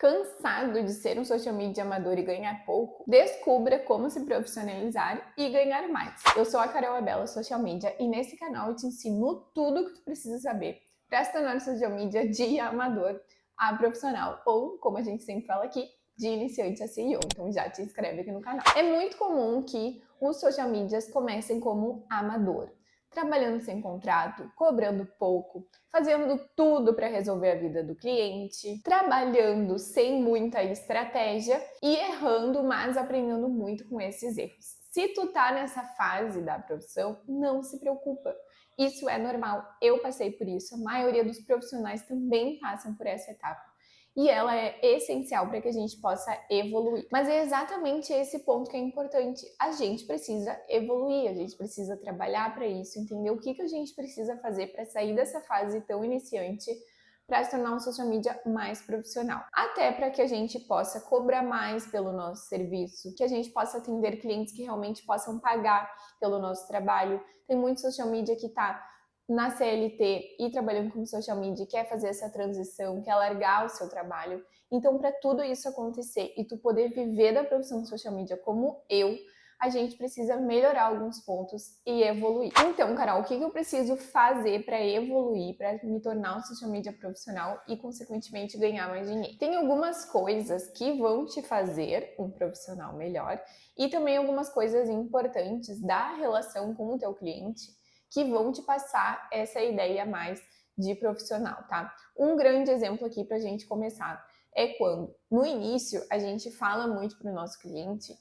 Cansado de ser um social media amador e ganhar pouco? Descubra como se profissionalizar e ganhar mais. Eu sou a Carol Abella, social media, e nesse canal eu te ensino tudo o que tu precisa saber para se tornar um social media de amador a profissional, ou, como a gente sempre fala aqui, de iniciante a CEO. Então já te inscreve aqui no canal. É muito comum que os social medias comecem como amador, trabalhando sem contrato, cobrando pouco, fazendo tudo para resolver a vida do cliente, trabalhando sem muita estratégia e errando, mas aprendendo muito com esses erros. Se tu tá nessa fase da profissão, não se preocupa. Isso é normal. Eu passei por isso. A maioria dos profissionais também passam por essa etapa. E ela é essencial para que a gente possa evoluir. Mas é exatamente esse ponto que é importante. A gente precisa evoluir, a gente precisa trabalhar para isso, entender o que a gente precisa fazer para sair dessa fase tão iniciante para se tornar um social media mais profissional. Até para que a gente possa cobrar mais pelo nosso serviço, que a gente possa atender clientes que realmente possam pagar pelo nosso trabalho. Tem muito social media que está na CLT e trabalhando como social media, quer fazer essa transição, quer largar o seu trabalho. Então, para tudo isso acontecer e tu poder viver da profissão de social media como eu, a gente precisa melhorar alguns pontos e evoluir. Então, Carol, o que eu preciso fazer para evoluir, para me tornar um social media profissional e, consequentemente, ganhar mais dinheiro? Tem algumas coisas que vão te fazer um profissional melhor e também algumas coisas importantes da relação com o teu cliente que vão te passar essa ideia mais de profissional, tá? Um grande exemplo aqui para a gente começar é quando, no início, a gente fala muito para o nosso cliente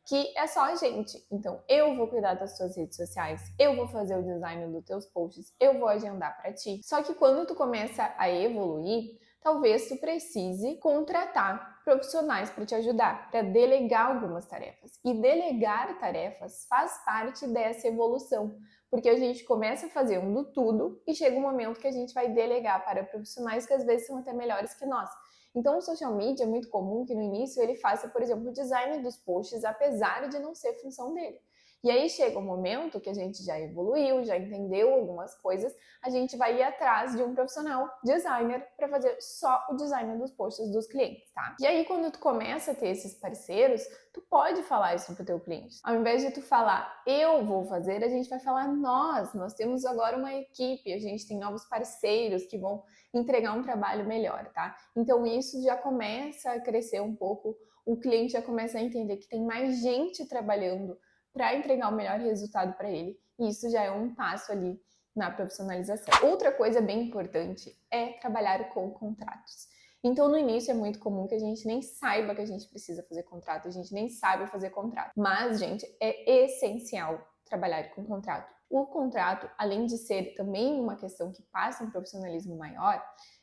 que é só a gente. Então, eu vou cuidar das tuas redes sociais, eu vou fazer o design dos teus posts, eu vou agendar para ti. Só que quando tu começa a evoluir, talvez tu precise contratar profissionais para te ajudar, para delegar algumas tarefas. E delegar tarefas faz parte dessa evolução, porque a gente começa fazendo tudo e chega um momento que a gente vai delegar para profissionais que às vezes são até melhores que nós. Então, o social media é muito comum que no início ele faça, por exemplo, o design dos posts, apesar de não ser função dele. E aí chega um momento que a gente já evoluiu, já entendeu algumas coisas, a gente vai ir atrás de um profissional designer para fazer só o design dos posts dos clientes, tá? E aí quando tu começa a ter esses parceiros, tu pode falar isso pro teu cliente. Ao invés de tu falar, eu vou fazer, a gente vai falar, nós temos agora uma equipe, a gente tem novos parceiros que vão entregar um trabalho melhor, tá? Então isso já começa a crescer um pouco, o cliente já começa a entender que tem mais gente trabalhando para entregar o melhor resultado para ele. E isso já é um passo ali na profissionalização. Outra coisa bem importante é trabalhar com contratos. Então, no início é muito comum que a gente nem saiba que a gente precisa fazer contrato, a gente nem sabe fazer contrato. Mas, gente, é essencial trabalhar com contrato. O contrato, além de ser também uma questão que passa um profissionalismo maior,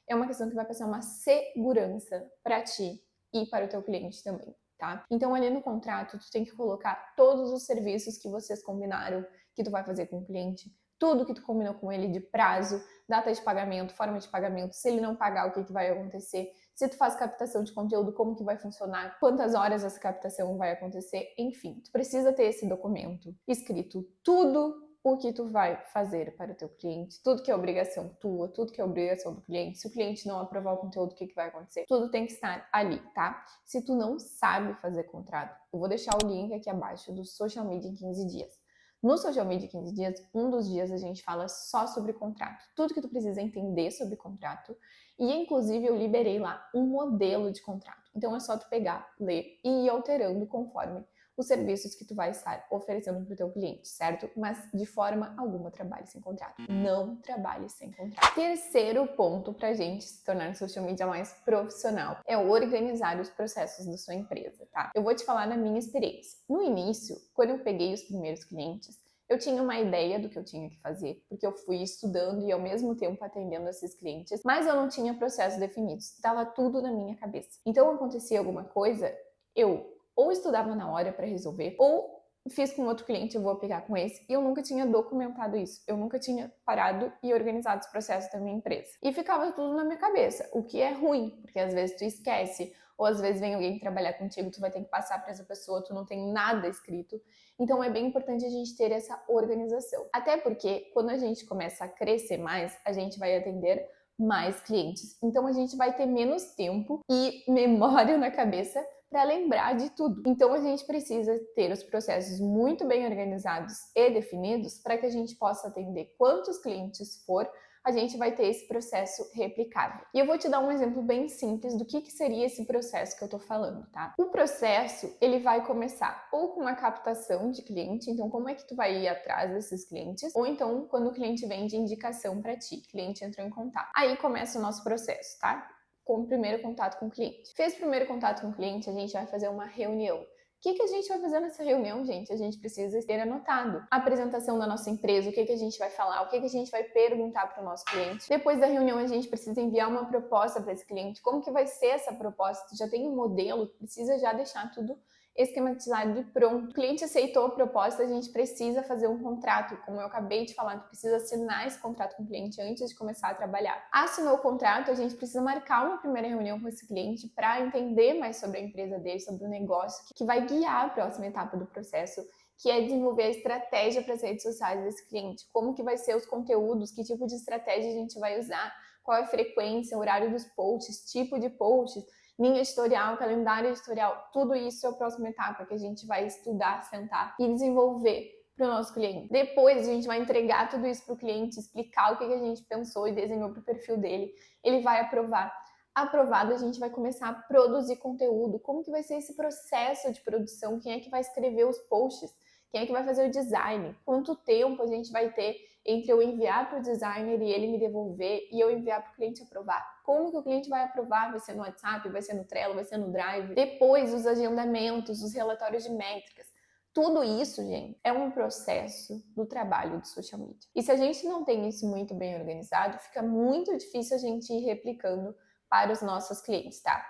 é uma questão que vai passar uma segurança para ti e para o teu cliente também. Tá? Então, ali no contrato, tu tem que colocar todos os serviços que vocês combinaram, que tu vai fazer com o cliente, tudo que tu combinou com ele de prazo, data de pagamento, forma de pagamento, se ele não pagar, o que vai acontecer, se tu faz captação de conteúdo, como que vai funcionar, quantas horas essa captação vai acontecer, enfim, tu precisa ter esse documento escrito tudo o que tu vai fazer para o teu cliente, tudo que é obrigação tua, tudo que é obrigação do cliente. Se o cliente não aprovar o conteúdo, o que vai acontecer? Tudo tem que estar ali, tá? Se tu não sabe fazer contrato, eu vou deixar o link aqui abaixo do Social Media em 15 dias. No Social Media em 15 dias, um dos dias a gente fala só sobre contrato. Tudo que tu precisa entender sobre contrato. E, inclusive, eu liberei lá um modelo de contrato. Então, é só tu pegar, ler e ir alterando conforme os serviços que tu vai estar oferecendo para o teu cliente, certo? Mas de forma alguma trabalhe sem contrato. Não trabalhe sem contrato. Terceiro ponto para a gente se tornar um social media mais profissional é organizar os processos da sua empresa, tá? Eu vou te falar da minha experiência. No início, quando eu peguei os primeiros clientes, eu tinha uma ideia do que eu tinha que fazer, porque eu fui estudando e ao mesmo tempo atendendo esses clientes, mas eu não tinha processos definidos, estava tudo na minha cabeça. Então acontecia alguma coisa, eu ou estudava na hora para resolver, ou fiz com outro cliente, eu vou aplicar com esse, e eu nunca tinha documentado isso, eu nunca tinha parado e organizado os processos da minha empresa. E ficava tudo na minha cabeça, o que é ruim, porque às vezes tu esquece, ou às vezes vem alguém trabalhar contigo, tu vai ter que passar para essa pessoa, tu não tem nada escrito. Então é bem importante a gente ter essa organização. Até porque quando a gente começa a crescer mais, a gente vai atender mais clientes. Então a gente vai ter menos tempo e memória na cabeça para lembrar de tudo. Então a gente precisa ter os processos muito bem organizados e definidos para que a gente possa atender quantos clientes for, a gente vai ter esse processo replicável. E eu vou te dar um exemplo bem simples do que seria esse processo que eu tô falando, tá? O processo, ele vai começar ou com a captação de cliente, então como é que tu vai ir atrás desses clientes, ou então quando o cliente vem de indicação para ti, o cliente entrou em contato. Aí começa o nosso processo, tá? Com o primeiro contato com o cliente. Fez o primeiro contato com o cliente, a gente vai fazer uma reunião. O que a gente vai fazer nessa reunião, gente? A gente precisa ter anotado a apresentação da nossa empresa, o que a gente vai falar, o que a gente vai perguntar para o nosso cliente. Depois da reunião, a gente precisa enviar uma proposta para esse cliente. Como que vai ser essa proposta? Tu já tem um modelo, precisa já deixar tudo esquematizado e pronto. O cliente aceitou a proposta, a gente precisa fazer um contrato. Como eu acabei de falar, tu precisa assinar esse contrato com o cliente antes de começar a trabalhar. Assinou o contrato, a gente precisa marcar uma primeira reunião com esse cliente para entender mais sobre a empresa dele, sobre o negócio, que vai guiar a próxima etapa do processo, que é desenvolver a estratégia para as redes sociais desse cliente. Como que vai ser os conteúdos, que tipo de estratégia a gente vai usar, qual é a frequência, o horário dos posts, tipo de posts, linha editorial, calendário editorial, tudo isso é a próxima etapa que a gente vai estudar, sentar e desenvolver para o nosso cliente. Depois a gente vai entregar tudo isso para o cliente, explicar o que a gente pensou e desenhou para o perfil dele. Ele vai aprovar. Aprovado, a gente vai começar a produzir conteúdo. Como que vai ser esse processo de produção? Quem é que vai escrever os posts? Quem é que vai fazer o design? Quanto tempo a gente vai ter entre eu enviar para o designer e ele me devolver e eu enviar para o cliente aprovar? Como que o cliente vai aprovar? Vai ser no WhatsApp, vai ser no Trello, vai ser no Drive? Depois, os agendamentos, os relatórios de métricas. Tudo isso, gente, é um processo do trabalho de social media. E se a gente não tem isso muito bem organizado, fica muito difícil a gente ir replicando para os nossos clientes, tá?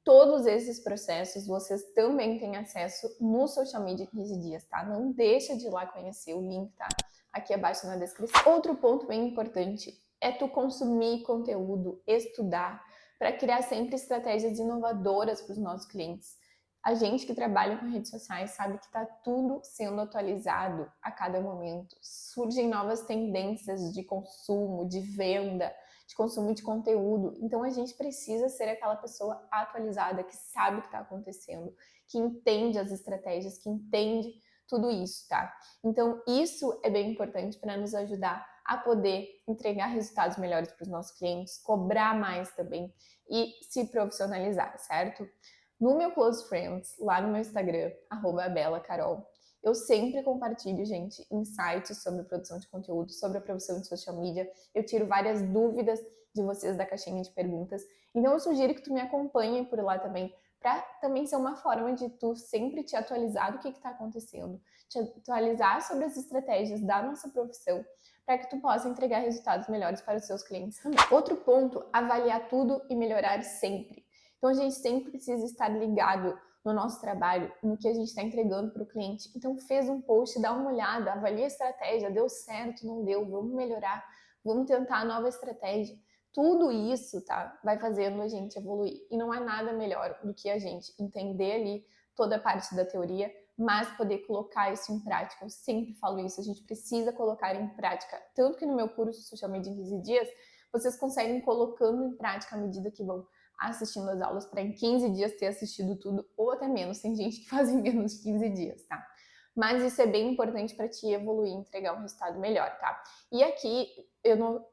Todos esses processos vocês também têm acesso no Social Media 15 Dias, tá? Não deixa de ir lá conhecer, o link tá aqui abaixo na descrição. Outro ponto bem importante é tu consumir conteúdo, estudar, para criar sempre estratégias inovadoras para os nossos clientes. A gente que trabalha com redes sociais sabe que está tudo sendo atualizado a cada momento. Surgem novas tendências de consumo, de venda, de consumo de conteúdo. Então a gente precisa ser aquela pessoa atualizada, que sabe o que está acontecendo, que entende as estratégias, que entende tudo isso, tá? Então isso é bem importante para nos ajudar a poder entregar resultados melhores para os nossos clientes, cobrar mais também e se profissionalizar, certo? No meu Close Friends, lá no meu Instagram, @abelacarol, eu sempre compartilho, gente, insights sobre produção de conteúdo, sobre a produção de social media. Eu tiro várias dúvidas de vocês da caixinha de perguntas. Então eu sugiro que tu me acompanhe por lá também, para também ser uma forma de tu sempre te atualizar do que está acontecendo, te atualizar sobre as estratégias da nossa profissão, para que tu possa entregar resultados melhores para os seus clientes também. Outro ponto, avaliar tudo e melhorar sempre. Então a gente sempre precisa estar ligado no nosso trabalho, no que a gente está entregando para o cliente. Então fez um post, dá uma olhada, avalia a estratégia, deu certo, não deu, vamos melhorar, vamos tentar a nova estratégia. Tudo isso, tá, vai fazendo a gente evoluir. E não há nada melhor do que a gente entender ali toda a parte da teoria, mas poder colocar isso em prática. Eu sempre falo isso, a gente precisa colocar em prática. Tanto que no meu curso Social Media em 15 Dias, vocês conseguem colocando em prática à medida que vão assistindo as aulas, para em 15 dias ter assistido tudo, ou até menos. Tem gente que faz em menos de 15 dias, tá? Mas isso é bem importante para te evoluir e entregar um resultado melhor, tá? E aqui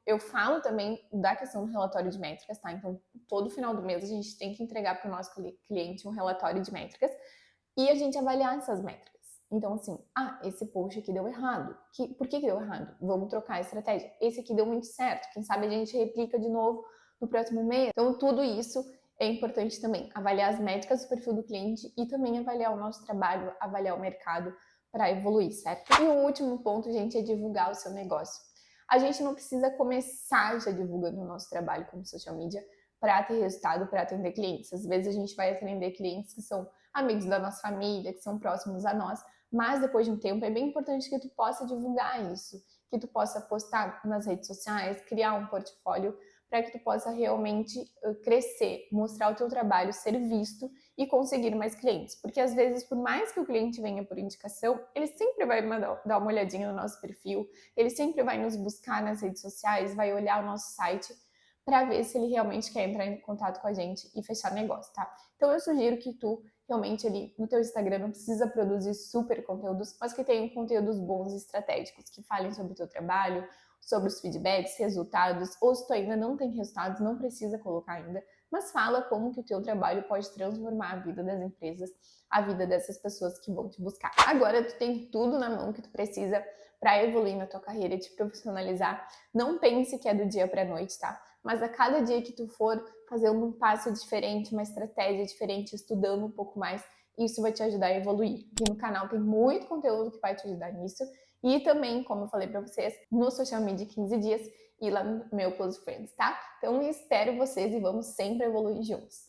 eu falo também da questão do relatório de métricas, tá? Então, todo final do mês a gente tem que entregar para o nosso cliente um relatório de métricas e a gente avaliar essas métricas. Então, assim, esse post aqui deu errado. Por que deu errado? Vamos trocar a estratégia. Esse aqui deu muito certo. Quem sabe a gente replica de novo no próximo mês. Então, tudo isso é importante também. Avaliar as métricas do perfil do cliente e também avaliar o nosso trabalho, avaliar o mercado para evoluir, certo? E o último ponto, gente, é divulgar o seu negócio. A gente não precisa começar já divulgando o nosso trabalho como social media para ter resultado, para atender clientes. Às vezes a gente vai atender clientes que são amigos da nossa família, que são próximos a nós, mas depois de um tempo é bem importante que tu possa divulgar isso, que tu possa postar nas redes sociais, criar um portfólio para que tu possa realmente crescer, mostrar o teu trabalho, ser visto e conseguir mais clientes. Porque às vezes, por mais que o cliente venha por indicação, ele sempre vai dar uma olhadinha no nosso perfil, ele sempre vai nos buscar nas redes sociais, vai olhar o nosso site para ver se ele realmente quer entrar em contato com a gente e fechar negócio, tá? Então eu sugiro que tu realmente ali no teu Instagram não precisa produzir super conteúdos, mas que tenham conteúdos bons e estratégicos, que falem sobre o teu trabalho, sobre os feedbacks, resultados, ou se tu ainda não tem resultados, não precisa colocar ainda, mas fala como que o teu trabalho pode transformar a vida das empresas, a vida dessas pessoas que vão te buscar. Agora tu tem tudo na mão que tu precisa para evoluir na tua carreira e te profissionalizar. Não pense que é do dia para a noite, tá? Mas a cada dia que tu for fazendo um passo diferente, uma estratégia diferente, estudando um pouco mais, isso vai te ajudar a evoluir. Aqui no canal tem muito conteúdo que vai te ajudar nisso. E também, como eu falei para vocês, no Social Media 15 dias e lá no meu Close Friends, tá? Então, espero vocês e vamos sempre evoluir juntos.